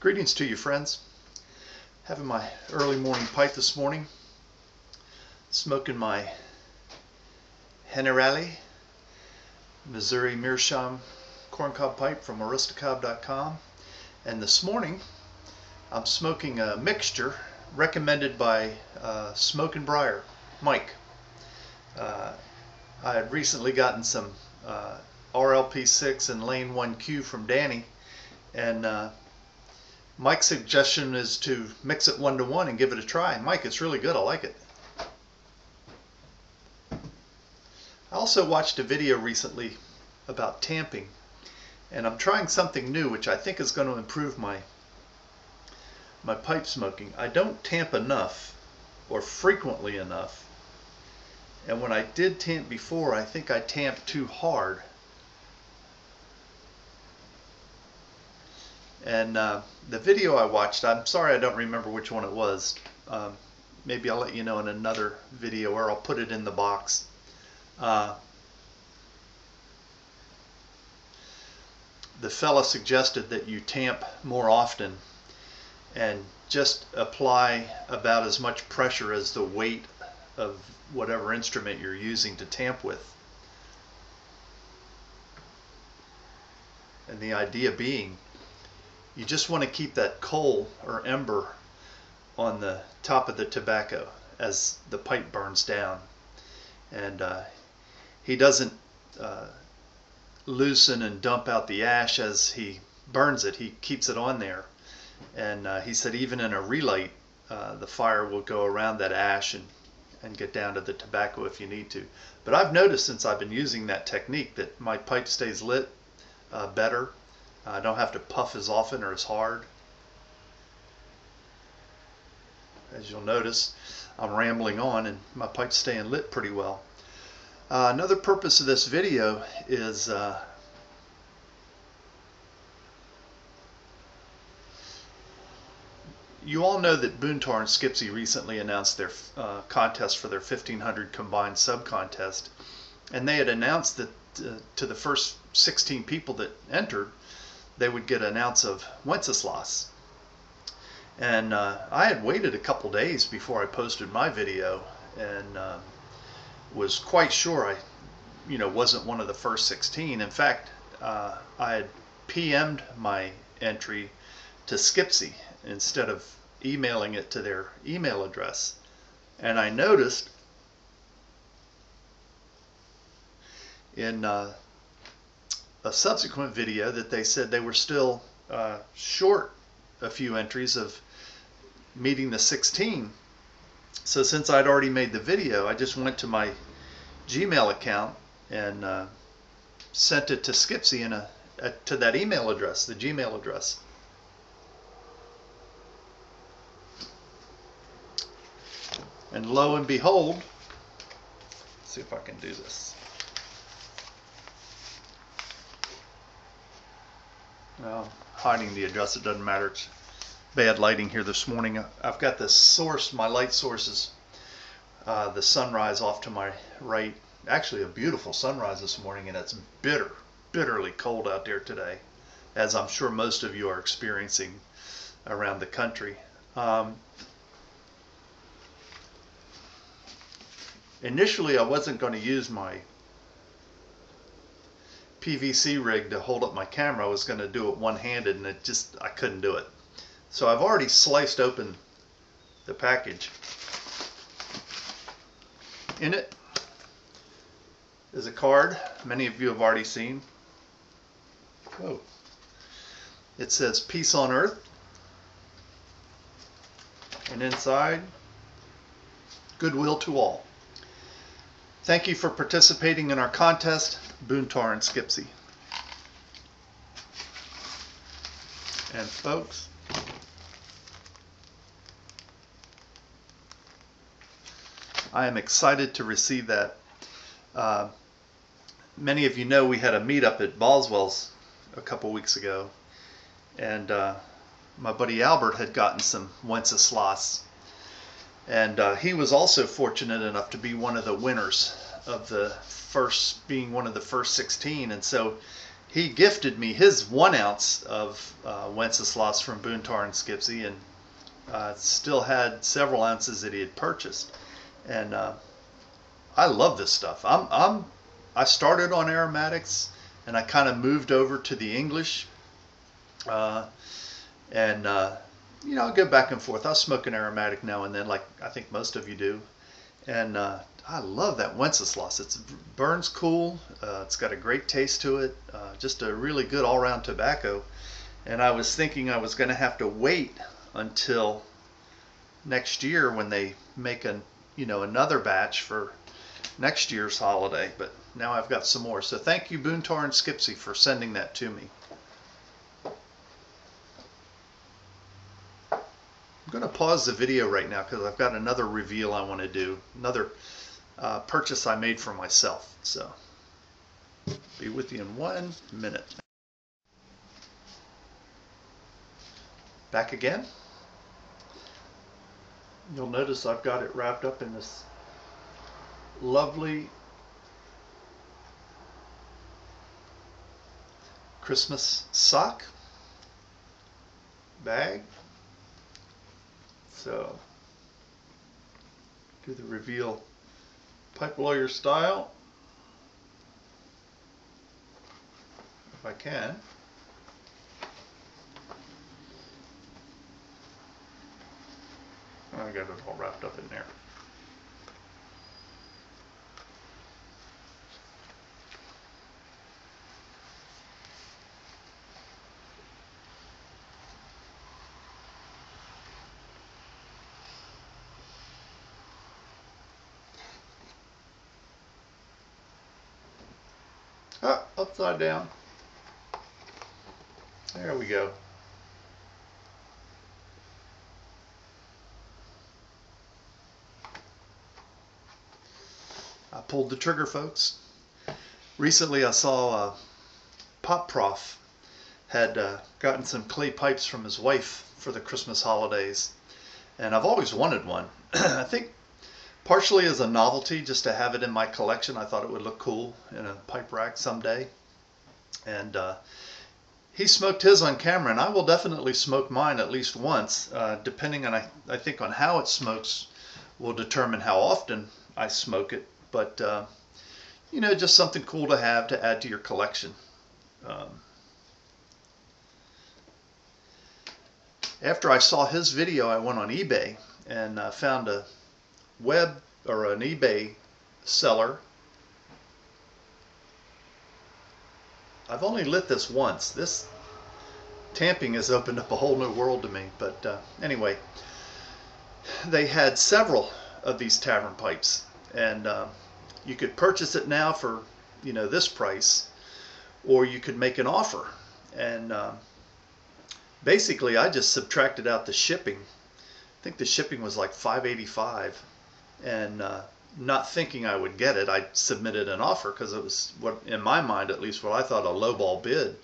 Greetings to you, friends. Having my early morning pipe this morning. Smoking my Generale Missouri Meerschaum corncob pipe from aristocob.com. And this morning I'm smoking a mixture recommended by Smoke and Briar Mike. I had recently gotten some RLP6 and Lane 1Q from Danny, and Mike's suggestion is to mix it 1-to-1 and give it a try. Mike, it's really good. I like it. I also watched a video recently about tamping, and I'm trying something new which I think is going to improve my pipe smoking. I don't tamp enough or frequently enough, and when I did tamp before, I think I tamped too hard. And the video I watched, I'm sorry I don't remember which one it was. Maybe I'll let you know in another video, or I'll put it in the box. The fella suggested that you tamp more often and just apply about as much pressure as the weight of whatever instrument you're using to tamp with. And the idea being, you just want to keep that coal or ember on the top of the tobacco as the pipe burns down. And he doesn't loosen and dump out the ash as he burns it. He keeps it on there. And he said even in a relight, the fire will go around that ash and get down to the tobacco if you need to. But I've noticed since I've been using that technique that my pipe stays lit better. I don't have to puff as often or as hard. As you'll notice, I'm rambling on and my pipe's staying lit pretty well. Another purpose of this video is you all know that Boontar Skipsy recently announced their contest for their 1500 combined sub contest, and they had announced that to the first 16 people that entered, they would get an ounce of Wenceslas. And I had waited a couple days before I posted my video, and was quite sure I wasn't one of the first 16. In fact, I had PM'd my entry to Skipsy instead of emailing it to their email address. And I noticed in a subsequent video that they said they were still short a few entries of meeting the 16. So since I'd already made the video, I just went to my Gmail account and sent it to Skipsy to that email address, the Gmail address. And lo and behold, let's see if I can do this. Well, hiding the address, it doesn't matter. It's bad lighting here this morning. I've got the source, my light sources, the sunrise off to my right. Actually a beautiful sunrise this morning, and it's bitterly cold out there today, as I'm sure most of you are experiencing around the country. Initially I wasn't going to use my PVC rig to hold up my camera. I was going to do it one-handed, and I couldn't do it. So I've already sliced open the package. In it is a card many of you have already seen. Oh. It says "Peace on Earth," and inside, "Goodwill to all." Thank you for participating in our contest, Boontar and Skipsy. And folks, I am excited to receive that. Many of you know we had a meetup at Boswell's a couple weeks ago, and my buddy Albert had gotten some Wenceslas. And he was also fortunate enough to be one of the winners of being one of the first 16. And so he gifted me his 1 ounce of Wenceslas from Boontar and Skipsy, and still had several ounces that he had purchased. And I love this stuff. I started on aromatics, and I kind of moved over to the English, and you know, I'll go back and forth. I'll smoke an aromatic now and then, like I think most of you do. And I love that Wenceslas. It burns cool. It's got a great taste to it. Just a really good all-around tobacco. And I was thinking I was going to have to wait until next year when they make another batch for next year's holiday. But now I've got some more. So thank you, Boontar and Skipsy, for sending that to me. I'm going to pause the video right now because I've got another reveal I want to do, another purchase I made for myself. So, be with you in 1 minute. Back again. You'll notice I've got it wrapped up in this lovely Christmas sock bag. So, do the reveal pipe lawyer style, if I can. I got it all wrapped up in there. Oh, upside down. There we go. I pulled the trigger, folks. Recently I saw Pop Prof had gotten some clay pipes from his wife for the Christmas holidays, and I've always wanted one. I think partially as a novelty, just to have it in my collection. I thought it would look cool in a pipe rack someday. And he smoked his on camera, and I will definitely smoke mine at least once, depending on, I think, on how it smokes will determine how often I smoke it. But, you know, just something cool to have to add to your collection. After I saw his video, I went on eBay and found a an eBay seller. I've only lit this once. This tamping has opened up a whole new world to me. But anyway, they had several of these tavern pipes, and you could purchase it now for, you know, this price, or you could make an offer. And basically, I just subtracted out the shipping. I think the shipping was like $5.85, and not thinking I would get it, I submitted an offer because it was, what in my mind at least, what I thought a lowball bid,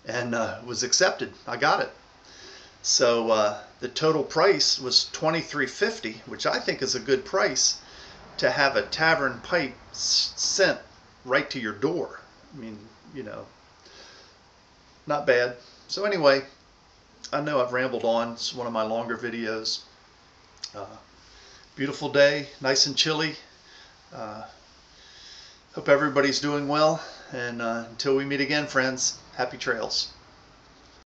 and was accepted. I got it. So the total price was $23.50, which I think is a good price to have a tavern pipe sent right to your door. I mean, you know, not bad. So anyway, I know I've rambled on. It's one of my longer videos. Beautiful day, nice and chilly. Hope everybody's doing well, and until we meet again, friends, happy trails.